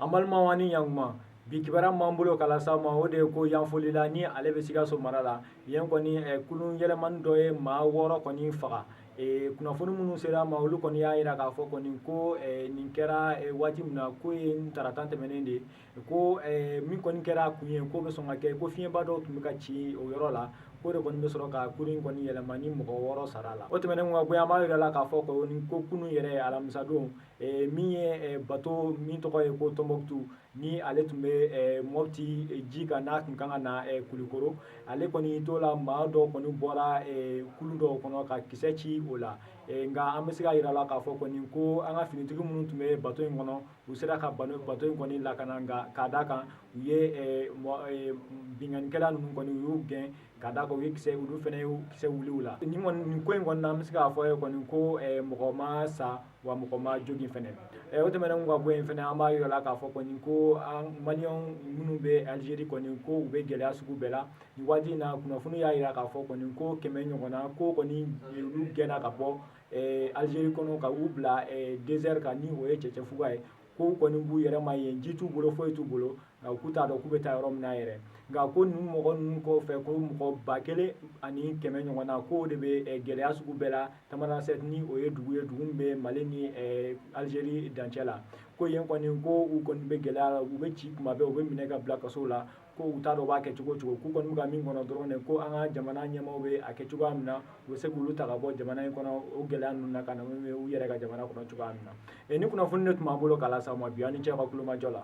An wani yankuma bi kibaruya m'an bolo ka lase aw ma o de ye ko Yanfolila ni ale bɛ Sikaso mara la yen kɔni kulun yɛlɛmani dɔ ye maa 6 kɔni faga kunnafoni minnu sera ma olu kɔni y'a jira k'a fɔ kɔni ko nin kɛra waati min na ko ye tarata tɛmɛnen de ye ko min kɔni kɛra a kun ye ko bɛ sɔn ka kɛ ko fiɲɛba dɔw tun bɛ ka ci o yɔrɔ la ko de kɔni bɛ sɔrɔ ka kurun in kɔni yɛlɛma ni mɔgɔ 6 sara la o tɛmɛnen ka bɔ yen an b'a jira la k'a fɔ ko kunun yɛrɛ alamisa don min ye bateau min tɔgɔ ye ko Tɔnbɔkutu ni ale tun bɛ Mopti ji kan n'a tun kan ka na Kulikoro ale kɔni t'o la maa dɔw kɔni bɔra kulun dɔw kɔnɔ ka kisɛ ci o la nka an bɛ se k'a jira la k'a fɔ kɔni ko an ka finitigi minnu tun bɛ bateau in kɔnɔ u sera ka bateau in kɔni lakana nka k'a d'a kan u ye bingannikɛla ninnu kɔni u y'u gɛn k'a d'a kan olu fana ye kisɛ wuli u la nin ko in kɔni na an bɛ se k'a fɔ ye kɔni ko mɔgɔ ma sa wa mɔgɔ ma jogin fana o tɛmɛnen ka bɔ yen fana an b'a jira la k'a fɔ kɔni ko maliyɛn minnu bɛ Alizeri kɔni ko u bɛ gɛlɛya sugu bɛɛ la nin waati in na kunnafoni y'a jira k'a fɔ kɔni ko 100 ɲɔgɔnna ko kɔni olu gɛnna ka bɔ Alizeri kɔnɔ ka u bila désert kan ni o ye cɛcɛfuga ye ko kɔni b'u yɛrɛ ma yen ji t'u bolo foyi t'u bolo nka k'u t'a dɔn k'u bɛ taa yɔrɔ min na yɛrɛ nka ko nin mɔgɔ ninnu kɔfɛ ko mɔgɔ 1000 ɲɔgɔnna ko de bɛ gɛlɛya sugu bɛɛ la Tamanrasset ni o ye dugu ye dugu min bɛ Mali ni Alizeri dancɛ la ko yen kɔni ko u kɔni bɛ gɛlɛya la u bɛ ci tuma bɛɛ u bɛ minɛ ka bila kasow la ko u t'a dɔn u b'a kɛ cogo cogo k'u kɔni bɛ ka min kɔnɔ dɔrɔn de ko an ka jamana ɲɛmaaw bɛ a kɛ cogoya min na u bɛ se k'olu ta ka bɔ jamana in kɔnɔ o gɛlɛya ninnu na ka na u yɛrɛ ka jamana kɔnɔ cogoya min na ni kunnafoni de tun b'an bolo k'a lase aw ma bi aw ni ce aw ka kulomajɔ la